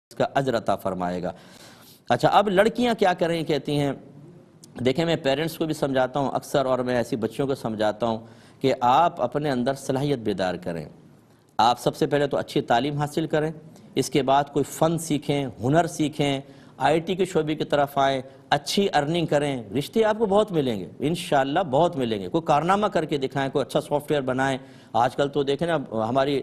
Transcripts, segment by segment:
اس کا اجر عطا فرمائے گا۔ اچھا، اب لڑکیاں کیا کریں کہتی ہیں؟ دیکھیں، میں پیرنٹس کو بھی سمجھاتا ہوں اکثر، اور میں ایسی بچیوں کو سمجھاتا ہوں کہ آپ اپنے اندر صلاحیت بیدار کریں۔ آپ سب سے پہلے تو اچھی تعلیم حاصل کریں، اس کے بعد کوئی فن سیکھیں، ہنر سیکھیں، آئی ٹی کے شعبے کی طرف آئیں، اچھی ارننگ کریں، رشتے آپ کو بہت ملیں گے، انشاءاللہ بہت ملیں گے۔ کوئی کارنامہ کر کے دکھائیں، کوئی اچھا سافٹ ویئر بنائیں۔ آج کل تو دیکھیں نا، ہماری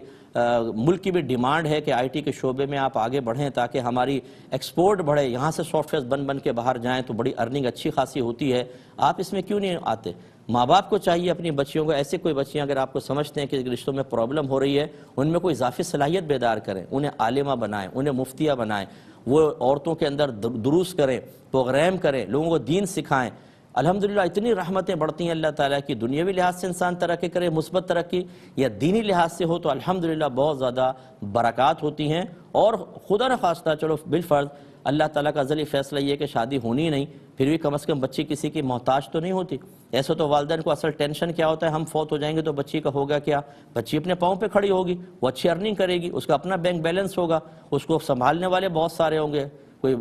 ملک کی بھی ڈیمانڈ ہے کہ آئی ٹی کے شعبے میں آپ آگے بڑھیں تاکہ ہماری ایکسپورٹ بڑھے، یہاں سے سافٹ ویئر بن کے باہر جائیں تو بڑی ارننگ اچھی خاصی ہوتی ہے۔ آپ اس میں کیوں نہیں آتے؟ ماں باپ کو چاہیے اپنی بچیوں کو، ایسے کوئی بچیاں اگر آپ کو سمجھتے ہیں کہ رشتوں میں پرابلم ہو رہی ہے، ان میں کوئی اضافی صلاحیت بیدار کریں، انہیں عالمہ بنائیں، انہیں مفتیہ بنائیں، وہ عورتوں کے اندر دروس کریں، پروگرام کریں، لوگوں کو دین سکھائیں۔ الحمدللہ اتنی رحمتیں بڑھتی ہیں اللہ تعالیٰ کی، دنیاوی لحاظ سے انسان ترقی کرے، مثبت ترقی، یا دینی لحاظ سے ہو تو الحمدللہ بہت زیادہ برکات ہوتی ہیں۔ اور خدا نخواستہ چلو بالفرض اللہ تعالیٰ کا ازلی فیصلہ یہ ہے کہ شادی ہونی نہیں، پھر بھی کم از کم بچی کسی کی محتاج تو نہیں ہوتی۔ ایسے تو والدین کو اصل ٹینشن کیا ہوتا ہے، ہم فوت ہو جائیں گے تو بچی کا ہوگا کیا؟ بچی اپنے پاؤں پہ کھڑی ہوگی، وہ اچھی ارننگ کرے گی، اس کا اپنا بینک بیلنس ہوگا، اس کو سنبھالنے والے بہت سارے ہوں گے، کوئی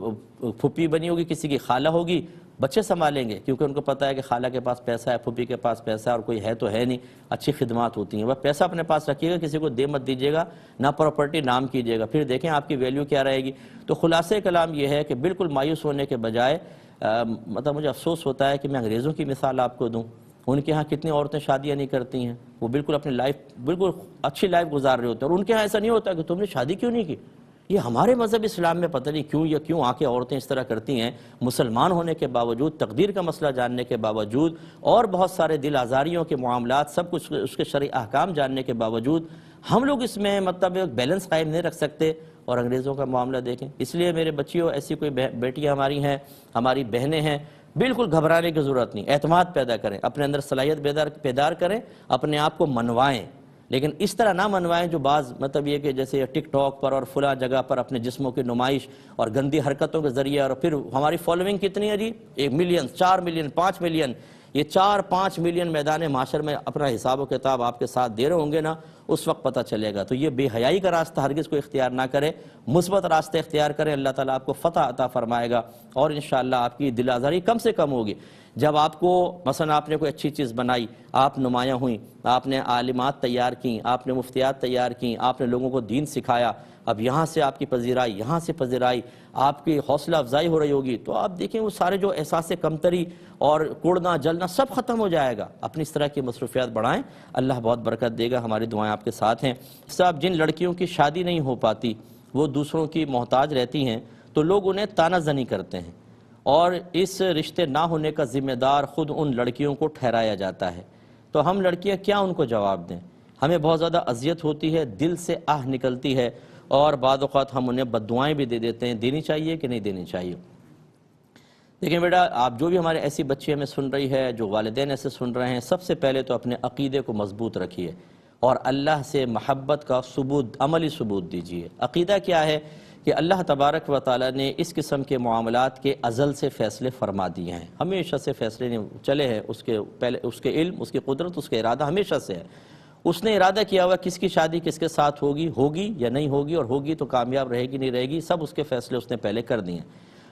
پھپھی بنی ہوگی، کسی کی خالہ ہوگی، بچے سنبھالیں گے، کیونکہ ان کو پتہ ہے کہ خالہ کے پاس پیسہ ہے، پھپھی کے پاس پیسہ ہے، اور کوئی ہے تو ہے نہیں، اچھی خدمات ہوتی ہیں۔ وہ پیسہ اپنے پاس رکھیے گا، کسی کو دے مت دیجیے گا، نہ پراپرٹی نام کیجیے گا، پھر دیکھیں آپ کی ویلیو کیا رہے گی۔ تو خلاصہ کلام یہ ہے کہ بالکل مایوس ہونے کے بجائے، مطلب مجھے افسوس ہوتا ہے کہ میں انگریزوں کی مثال آپ کو دوں، ان کے ہاں کتنی عورتیں شادیاں نہیں کرتی ہیں، وہ بالکل اپنی لائف بالکل اچھی لائف گزار رہے ہوتے ہیں، اور ان کے ہاں ایسا نہیں ہوتا کہ تم نے شادی کیوں نہیں کی۔ یہ ہمارے مذہب اسلام میں پتہ نہیں کیوں آ کے عورتیں اس طرح کرتی ہیں، مسلمان ہونے کے باوجود، تقدیر کا مسئلہ جاننے کے باوجود، اور بہت سارے دل آزاریوں کے معاملات، سب کچھ اس کے شرعی احکام جاننے کے باوجود ہم لوگ اس میں مطلب ایک بیلنس قائم نہیں رکھ سکتے، اور انگریزوں کا معاملہ دیکھیں۔ اس لیے میرے بچیوں، ایسی کوئی بیٹیاں ہماری ہیں، ہماری بہنیں ہیں، بالکل گھبرانے کی ضرورت نہیں، اعتماد پیدا کریں، اپنے اندر صلاحیت بیدار کریں، اپنے آپ کو منوائیں، لیکن اس طرح نہ منوائیں جو بعض مطلب یہ کہ جیسے ٹک ٹاک پر اور فلاں جگہ پر اپنے جسموں کی نمائش اور گندی حرکتوں کے ذریعے، اور پھر ہماری فالوئنگ کتنی ہے جی، 1 ملین، 4 ملین، 5 ملین، یہ 4-5 ملین میدان معاشر میں اپنا حساب و کتاب آپ کے ساتھ دے رہے ہوں گے نا، اس وقت پتہ چلے گا۔ تو یہ بے حیائی کا راستہ ہرگز کو اختیار نہ کرے، مثبت راستہ اختیار کریں، اللہ تعالیٰ آپ کو فتح عطا فرمائے گا، اور انشاءاللہ آپ کی دل آزاری کم سے کم ہوگی۔ جب آپ کو مثلا آپ نے کوئی اچھی چیز بنائی، آپ نمایاں ہوئیں، آپ نے عالمات تیار کیں، آپ نے مفتیات تیار کیں، آپ نے لوگوں کو دین سکھایا، اب یہاں سے آپ کی پذیرائی، یہاں سے پذیرائی، آپ کی حوصلہ افزائی ہو رہی ہوگی، تو آپ دیکھیں وہ سارے جو احساس کمتری اور کوڑنا جلنا سب ختم ہو جائے گا۔ اپنی اس طرح کی مصروفیات بڑھائیں، اللہ بہت برکت دے گا، ہماری دعائیں آپ کے ساتھ ہیں۔ صاحب، جن لڑکیوں کی شادی نہیں ہو پاتی، وہ دوسروں کی محتاج رہتی ہیں، تو لوگ انہیں طعنہ زنی کرتے ہیں، اور اس رشتے نہ ہونے کا ذمہ دار خود ان لڑکیوں کو ٹھہرایا جاتا ہے۔ تو ہم لڑکیاں کیا ان کو جواب دیں؟ ہمیں بہت زیادہ اذیت ہوتی ہے، دل سے آہ نکلتی ہے، اور بعض اوقات ہم انہیں بددعائیں بھی دے دیتے ہیں۔ دینی چاہیے کہ نہیں دینی چاہیے؟ دیکھیں بیٹا، آپ جو بھی ہمارے ایسی بچی ہمیں سن رہی ہے، جو والدین ایسے سن رہے ہیں، سب سے پہلے تو اپنے عقیدے کو مضبوط رکھیے، اور اللہ سے محبت کا ثبوت، عملی ثبوت دیجیے۔ عقیدہ کیا ہے؟ کہ اللہ تبارک و تعالیٰ نے اس قسم کے معاملات کے ازل سے فیصلے فرما دیے ہیں، ہمیشہ سے فیصلے نہیں چلے ہیں، اس کے علم، اس کی قدرت، اس کے ارادہ ہمیشہ سے ہے۔ اس نے ارادہ کیا ہوا کس کی شادی کس کے ساتھ ہوگی یا نہیں ہوگی، اور ہوگی تو کامیاب رہے گی نہیں رہے گی، سب اس کے فیصلے اس نے پہلے کر دیے ہیں۔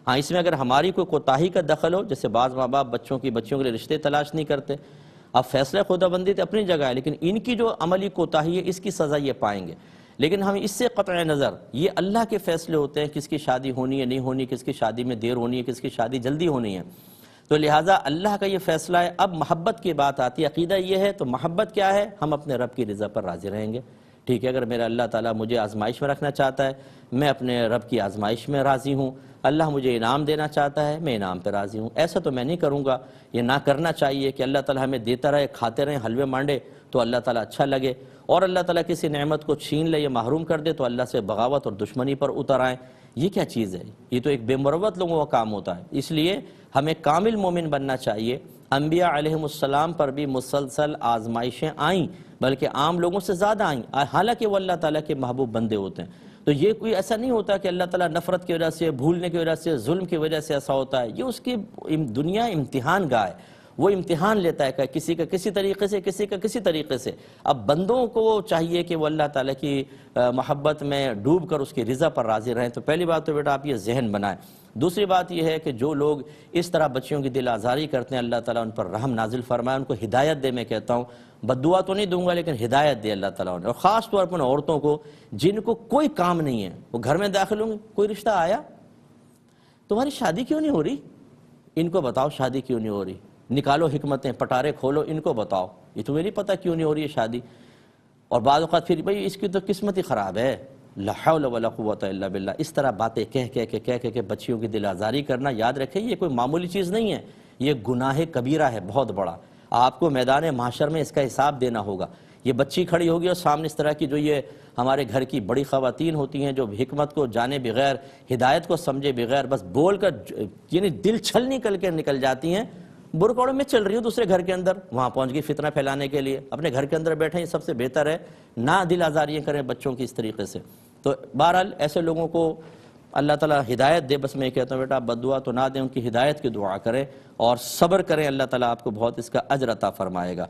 ہاں، اس میں اگر ہماری کوئی کوتاہی کا دخل ہو، جیسے بعض ماں باپ بچوں کے لیے رشتے تلاش نہیں کرتے، اب فیصلہ خدا بندی تو اپنی جگہ ہے، لیکن ان کی جو عملی کوتاہی ہے، اس کی سزا یہ پائیں گے۔ لیکن ہم اس سے قطع نظر، یہ اللہ کے فیصلے ہوتے ہیں، کس کی شادی ہونی ہے نہیں ہونی، کس کی شادی میں دیر ہونی ہے، کس کی شادی جلدی ہونی ہے، تو لہٰذا اللہ کا یہ فیصلہ ہے۔ اب محبت کی بات آتی ہے، عقیدہ یہ ہے، تو محبت کیا ہے؟ ہم اپنے رب کی رضا پر راضی رہیں گے، ٹھیک ہے؟ اگر میرا اللہ تعالیٰ مجھے آزمائش میں رکھنا چاہتا ہے، میں اپنے رب کی آزمائش میں راضی ہوں، اللہ مجھے انعام دینا چاہتا ہے، میں انعام پہ راضی ہوں۔ ایسا تو میں نہیں کروں گا، یہ نہ کرنا چاہیے کہ اللہ تعالیٰ ہمیں دیتا رہے، کھاتے رہیں حلوے مانڈے، تو اللہ تعالیٰ اچھا لگے، اور اللہ تعالیٰ کسی نعمت کو چھین لے یا محروم کر دے تو اللہ سے بغاوت اور دشمنی پر اتر آئیں۔ یہ کیا چیز ہے؟ یہ تو ایک بے مروت لوگوں کا کام ہوتا ہے۔ اس لیے ہمیں کامل مومن بننا چاہیے۔ انبیاء علیہم السلام پر بھی مسلسل آزمائشیں آئیں، بلکہ عام لوگوں سے زیادہ آئیں، حالانکہ وہ اللہ تعالیٰ کے محبوب بندے ہوتے ہیں۔ تو یہ کوئی ایسا نہیں ہوتا کہ اللہ تعالیٰ نفرت کی وجہ سے، بھولنے کی وجہ سے، ظلم کی وجہ سے ایسا ہوتا ہے، یہ اس کی دنیا امتحان گاہ ہے۔ وہ امتحان لیتا ہے کہ کسی کا کسی طریقے سے، کسی کا کسی طریقے سے۔ اب بندوں کو چاہیے کہ وہ اللہ تعالیٰ کی محبت میں ڈوب کر اس کی رضا پر راضی رہیں۔ تو پہلی بات تو بیٹا آپ یہ ذہن بنائیں۔ دوسری بات یہ ہے کہ جو لوگ اس طرح بچیوں کی دل آزاری کرتے ہیں، اللہ تعالیٰ ان پر رحم نازل فرمائے، ان کو ہدایت دے۔ میں کہتا ہوں بد دعا تو نہیں دوں گا لیکن ہدایت دے اللہ تعالیٰ نے، اور خاص طور پر ان عورتوں کو جن کو کوئی کام نہیں ہے، وہ گھر میں داخل ہوں گے، کوئی رشتہ آیا، تمہاری شادی کیوں نہیں ہو رہی؟ ان کو بتاؤ شادی کیوں نہیں ہو رہی، نکالو حکمتیں، پٹارے کھولو، ان کو بتاؤ یہ تمہیں نہیں پتہ کیوں نہیں ہو رہی ہے شادی۔ اور بعض اوقات پھر بھئی اس کی تو قسمت ہی خراب ہے، لا حول ولا قوت الا باللہ، اس طرح باتیں کہہ کے بچیوں کی دل آزاری کرنا، یاد رکھیں یہ کوئی معمولی چیز نہیں ہے، یہ گناہ کبیرہ ہے بہت بڑا۔ آپ کو میدان محشر میں اس کا حساب دینا ہوگا۔ یہ بچی کھڑی ہوگی اور سامنے اس طرح کی جو یہ ہمارے گھر کی بڑی خواتین ہوتی ہیں جو حکمت کو جانے بغیر، ہدایت کو سمجھے بغیر، بس بول کر یعنی دل چھل نکل کے نکل جاتی ہیں، برقعوں میں چل رہی ہوں دوسرے گھر کے اندر، وہاں پہنچ گئی فتنہ پھیلانے کے لیے، اپنے گھر کے اندر بیٹھیں، یہ سب سے بہتر ہے نہ دل آزاریاں کریں بچوں کی اس طریقے سے۔ تو بہرحال ایسے لوگوں کو اللہ تعالیٰ ہدایت دے۔ بس میں کہتا ہوں بیٹا بد دعا تو نہ دیں، ان کی ہدایت کی دعا کریں اور صبر کریں، اللہ تعالیٰ آپ کو بہت اس کا اجر عطا فرمائے گا۔